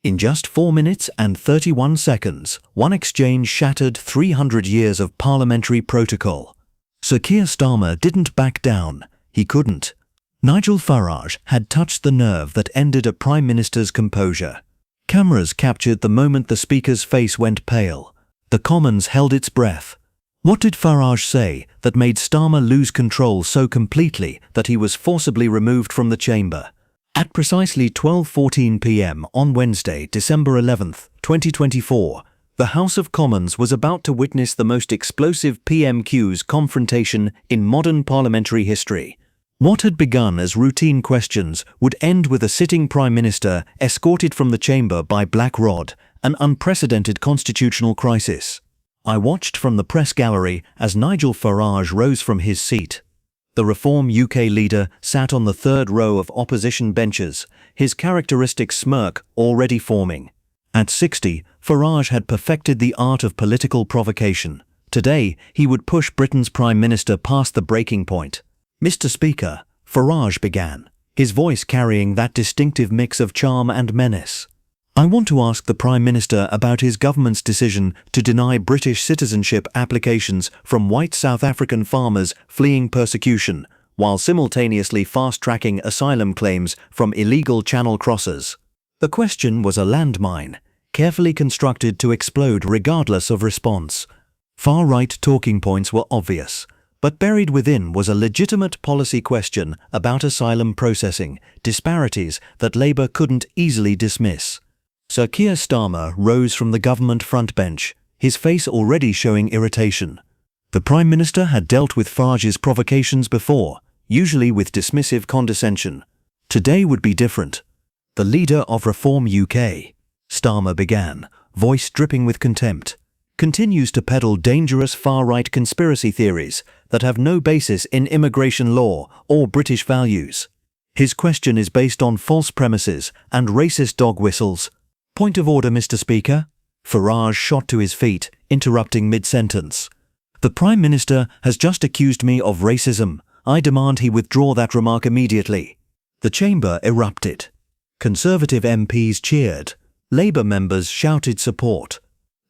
In just 4 minutes and 31 seconds, one exchange shattered 300 years of parliamentary protocol. Sir Keir Starmer didn't back down. He couldn't. Nigel Farage had touched the nerve that ended a Prime Minister's composure. Cameras captured the moment the Speaker's face went pale. The Commons held its breath. What did Farage say that made Starmer lose control so completely that he was forcibly removed from the chamber? At precisely 12:14 p.m. on Wednesday, December 11, 2024, the House of Commons was about to witness the most explosive PMQs confrontation in modern parliamentary history. What had begun as routine questions would end with a sitting Prime Minister escorted from the chamber by Black Rod, an unprecedented constitutional crisis. I watched from the press gallery as Nigel Farage rose from his seat. The Reform UK leader sat on the third row of opposition benches, his characteristic smirk already forming. At 60, Farage had perfected the art of political provocation. Today, he would push Britain's Prime Minister past the breaking point. "Mr. Speaker," Farage began, his voice carrying that distinctive mix of charm and menace. "I want to ask the Prime Minister about his government's decision to deny British citizenship applications from white South African farmers fleeing persecution, while simultaneously fast-tracking asylum claims from illegal channel crossers." The question was a landmine, carefully constructed to explode regardless of response. Far-right talking points were obvious, but buried within was a legitimate policy question about asylum processing, disparities that Labour couldn't easily dismiss. Sir Keir Starmer rose from the government front bench, his face already showing irritation. The Prime Minister had dealt with Farage's provocations before, usually with dismissive condescension. Today would be different. "The leader of Reform UK," Starmer began, voice dripping with contempt, "continues to peddle dangerous far-right conspiracy theories that have no basis in immigration law or British values. His question is based on false premises and racist dog whistles." "Point of order, Mr. Speaker." Farage shot to his feet, interrupting mid-sentence. "The Prime Minister has just accused me of racism. I demand he withdraw that remark immediately." The chamber erupted. Conservative MPs cheered. Labour members shouted support.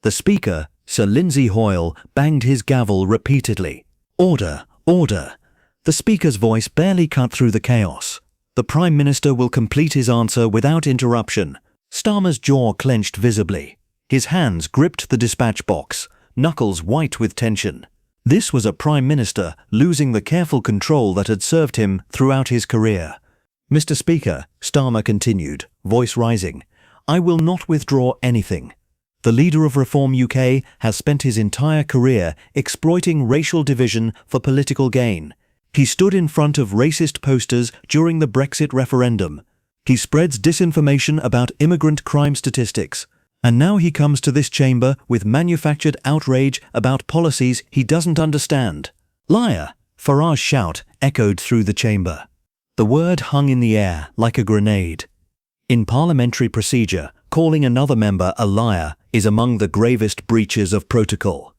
The Speaker, Sir Lindsay Hoyle, banged his gavel repeatedly. "Order, order." The Speaker's voice barely cut through the chaos. "The Prime Minister will complete his answer without interruption." Starmer's jaw clenched visibly. His hands gripped the dispatch box, knuckles white with tension. This was a Prime Minister losing the careful control that had served him throughout his career. "Mr. Speaker," Starmer continued, voice rising, "I will not withdraw anything. The leader of Reform UK has spent his entire career exploiting racial division for political gain. He stood in front of racist posters during the Brexit referendum. He spreads disinformation about immigrant crime statistics. And now he comes to this chamber with manufactured outrage about policies he doesn't understand." "Liar!" Farage's shout echoed through the chamber. The word hung in the air like a grenade. In parliamentary procedure, calling another member a liar is among the gravest breaches of protocol.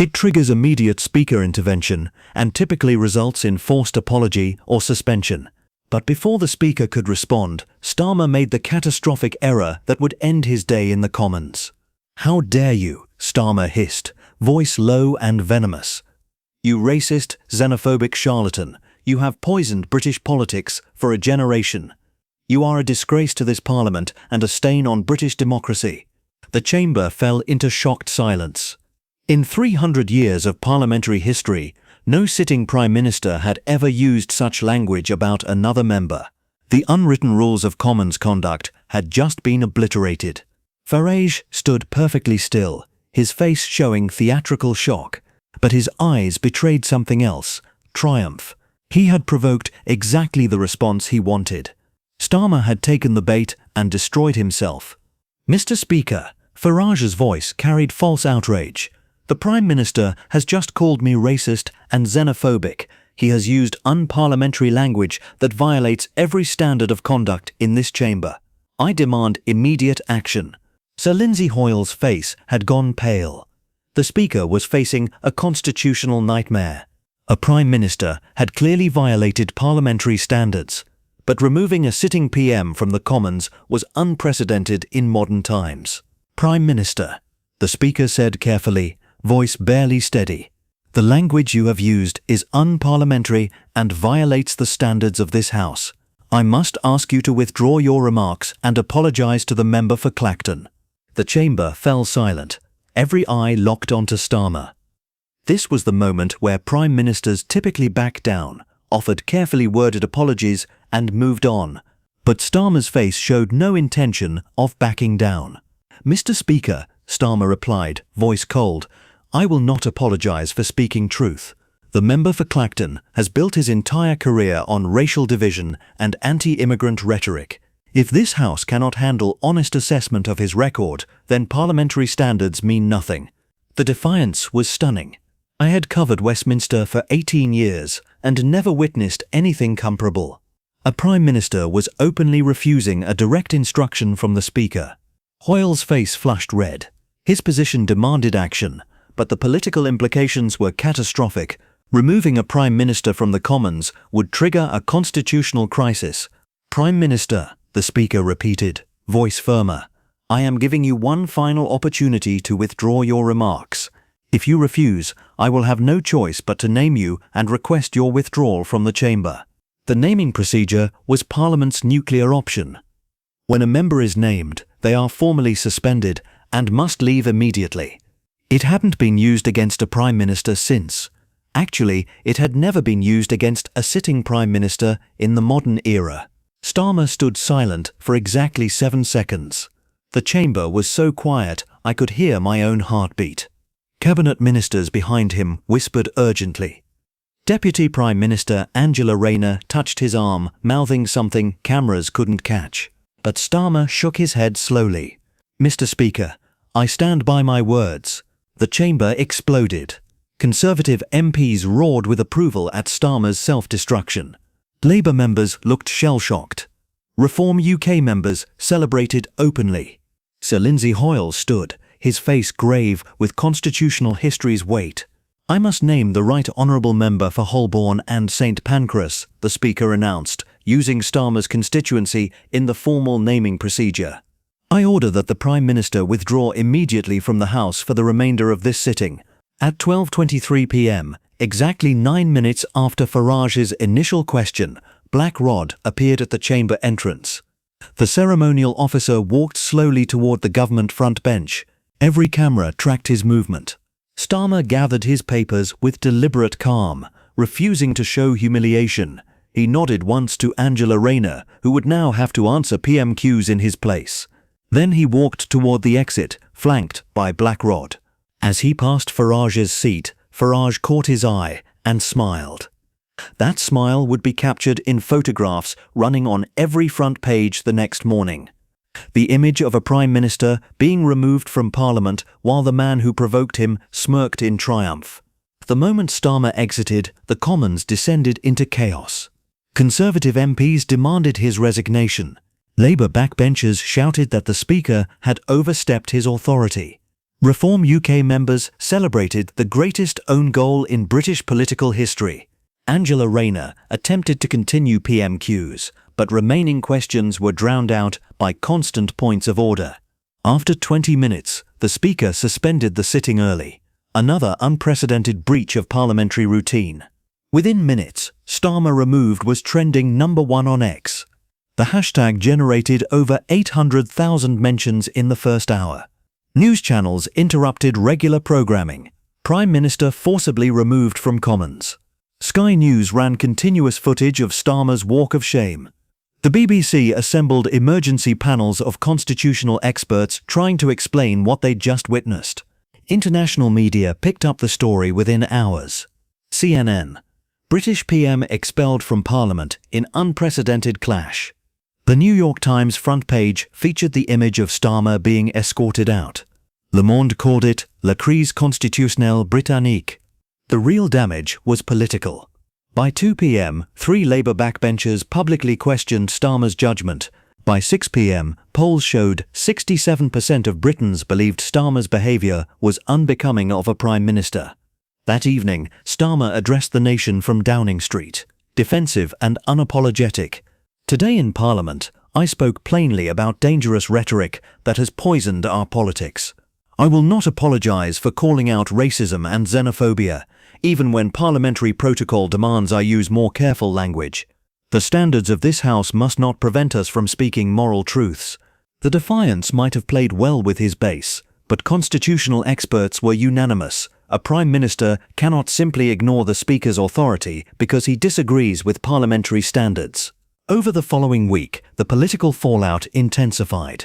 It triggers immediate Speaker intervention and typically results in forced apology or suspension. But before the Speaker could respond, Starmer made the catastrophic error that would end his day in the Commons. "How dare you?" Starmer hissed, voice low and venomous. "You racist, xenophobic charlatan, you have poisoned British politics for a generation. You are a disgrace to this Parliament and a stain on British democracy." The chamber fell into shocked silence. In 300 years of parliamentary history, no sitting Prime Minister had ever used such language about another member. The unwritten rules of Commons conduct had just been obliterated. Farage stood perfectly still, his face showing theatrical shock, but his eyes betrayed something else, triumph. He had provoked exactly the response he wanted. Starmer had taken the bait and destroyed himself. "Mr. Speaker," Farage's voice carried false outrage. "The Prime Minister has just called me racist and xenophobic. He has used unparliamentary language that violates every standard of conduct in this chamber. I demand immediate action." Sir Lindsay Hoyle's face had gone pale. The Speaker was facing a constitutional nightmare. A Prime Minister had clearly violated parliamentary standards. but removing a sitting PM from the Commons was unprecedented in modern times. Prime Minister, the Speaker said carefully, voice barely steady. The language you have used is unparliamentary and violates the standards of this House. I must ask you to withdraw your remarks and apologise to the member for Clacton. The chamber fell silent, every eye locked onto Starmer. This was the moment where Prime Ministers typically back down, offered carefully worded apologies and moved on. But Starmer's face showed no intention of backing down. Mr. Speaker, Starmer replied, voice cold, I will not apologise for speaking truth. The member for Clacton has built his entire career on racial division and anti-immigrant rhetoric. If this House cannot handle honest assessment of his record, then parliamentary standards mean nothing. The defiance was stunning. I had covered Westminster for 18 years and never witnessed anything comparable. A Prime Minister was openly refusing a direct instruction from the Speaker. Hoyle's face flushed red. His position demanded action, but the political implications were catastrophic. Removing a Prime Minister from the Commons would trigger a constitutional crisis. Prime Minister, the Speaker repeated, voice firmer, I am giving you one final opportunity to withdraw your remarks. If you refuse, I will have no choice but to name you and request your withdrawal from the chamber. The naming procedure was Parliament's nuclear option. When a member is named, they are formally suspended and must leave immediately. It hadn't been used against a Prime Minister since. Actually, it had never been used against a sitting Prime Minister in the modern era. Starmer stood silent for exactly 7 seconds. The chamber was so quiet I could hear my own heartbeat. Cabinet ministers behind him whispered urgently. Deputy Prime Minister Angela Rayner touched his arm, mouthing something cameras couldn't catch. But Starmer shook his head slowly. Mr. Speaker, I stand by my words. The chamber exploded. Conservative MPs roared with approval at Starmer's self-destruction. Labour members looked shell-shocked. Reform UK members celebrated openly. Sir Lindsay Hoyle stood, his face grave with constitutional history's weight. I must name the Right Honourable Member for Holborn and St Pancras, the Speaker announced, using Starmer's constituency in the formal naming procedure. I order that the Prime Minister withdraw immediately from the House for the remainder of this sitting. At 12:23 p.m, exactly 9 minutes after Farage's initial question, Black Rod appeared at the chamber entrance. The ceremonial officer walked slowly toward the government front bench. Every camera tracked his movement. Starmer gathered his papers with deliberate calm, refusing to show humiliation. He nodded once to Angela Rayner, who would now have to answer PMQs in his place. Then he walked toward the exit, flanked by Black Rod. As he passed Farage's seat, Farage caught his eye and smiled. That smile would be captured in photographs running on every front page the next morning. The image of a Prime Minister being removed from Parliament while the man who provoked him smirked in triumph. The moment Starmer exited, the Commons descended into chaos. Conservative MPs demanded his resignation. Labour backbenchers shouted that the Speaker had overstepped his authority. Reform UK members celebrated the greatest own goal in British political history. Angela Rayner attempted to continue PMQs, but remaining questions were drowned out by constant points of order. After 20 minutes, the Speaker suspended the sitting early, another unprecedented breach of parliamentary routine. Within minutes, Starmer removed was trending #1 on X. The hashtag generated over 800,000 mentions in the first hour. News channels interrupted regular programming. Prime Minister forcibly removed from Commons. Sky News ran continuous footage of Starmer's walk of shame. The BBC assembled emergency panels of constitutional experts trying to explain what they'd just witnessed. International media picked up the story within hours. CNN. British PM expelled from Parliament in unprecedented clash. The New York Times front page featured the image of Starmer being escorted out. Le Monde called it La crise constitutionnelle britannique. The real damage was political. By 2 p.m, 3 Labour backbenchers publicly questioned Starmer's judgment. By 6 p.m, polls showed 67% of Britons believed Starmer's behaviour was unbecoming of a Prime Minister. That evening, Starmer addressed the nation from Downing Street, defensive and unapologetic. Today in Parliament, I spoke plainly about dangerous rhetoric that has poisoned our politics. I will not apologise for calling out racism and xenophobia, even when parliamentary protocol demands I use more careful language. The standards of this House must not prevent us from speaking moral truths. The defiance might have played well with his base, but constitutional experts were unanimous. A Prime Minister cannot simply ignore the Speaker's authority because he disagrees with parliamentary standards. Over the following week, the political fallout intensified.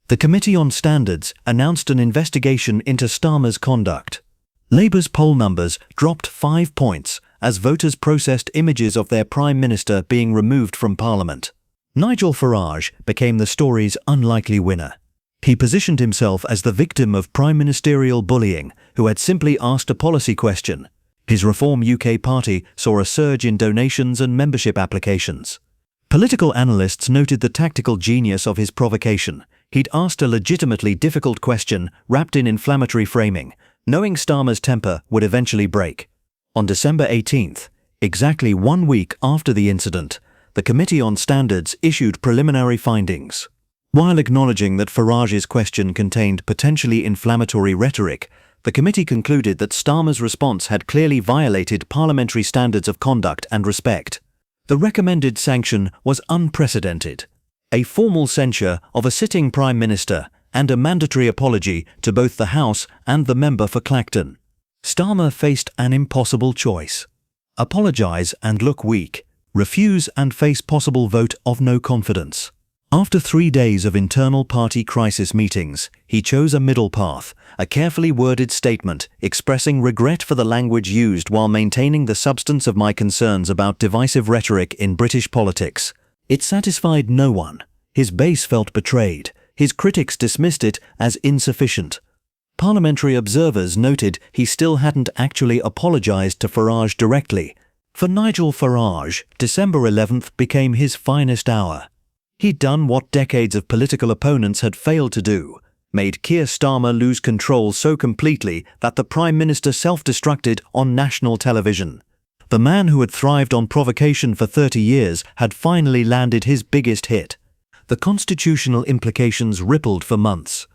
The Committee on Standards announced an investigation into Starmer's conduct. Labour's poll numbers dropped 5 points as voters processed images of their Prime Minister being removed from Parliament. Nigel Farage became the story's unlikely winner. He positioned himself as the victim of prime ministerial bullying who had simply asked a policy question. His Reform UK party saw a surge in donations and membership applications. Political analysts noted the tactical genius of his provocation. He'd asked a legitimately difficult question wrapped in inflammatory framing, knowing Starmer's temper would eventually break. On December 18th, exactly 1 week after the incident, the Committee on Standards issued preliminary findings. While acknowledging that Farage's question contained potentially inflammatory rhetoric, the committee concluded that Starmer's response had clearly violated parliamentary standards of conduct and respect. The recommended sanction was unprecedented: a formal censure of a sitting Prime Minister and a mandatory apology to both the House and the member for Clacton. Starmer faced an impossible choice: apologise and look weak, refuse and face possible vote of no confidence. After 3 days of internal party crisis meetings, he chose a middle path, a carefully worded statement expressing regret for the language used while maintaining the substance of my concerns about divisive rhetoric in British politics. It satisfied no one. His base felt betrayed. His critics dismissed it as insufficient. Parliamentary observers noted he still hadn't actually apologised to Farage directly. For Nigel Farage, December 11th became his finest hour. He'd done what decades of political opponents had failed to do: made Keir Starmer lose control so completely that the Prime Minister self-destructed on national television. The man who had thrived on provocation for 30 years had finally landed his biggest hit. The constitutional implications rippled for months.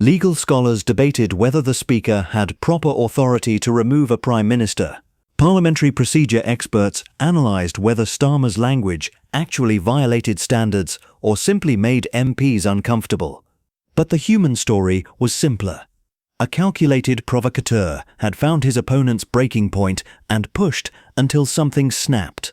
Legal scholars debated whether the Speaker had proper authority to remove a Prime Minister. Parliamentary procedure experts analysed whether Starmer's language actually violated standards or simply made MPs uncomfortable. But the human story was simpler. A calculated provocateur had found his opponent's breaking point and pushed until something snapped.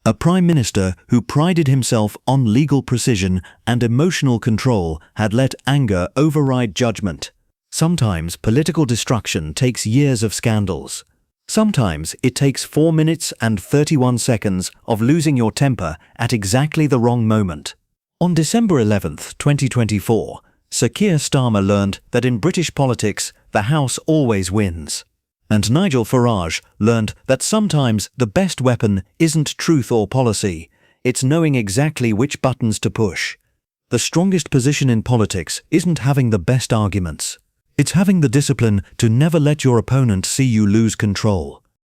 A Prime Minister who prided himself on legal precision and emotional control had let anger override judgment. Sometimes political destruction takes years of scandals. Sometimes it takes 4 minutes and 31 seconds of losing your temper at exactly the wrong moment. On December 11th, 2024, Sir Keir Starmer learned that in British politics, the House always wins. And Nigel Farage learned that sometimes the best weapon isn't truth or policy, it's knowing exactly which buttons to push. The strongest position in politics isn't having the best arguments. It's having the discipline to never let your opponent see you lose control.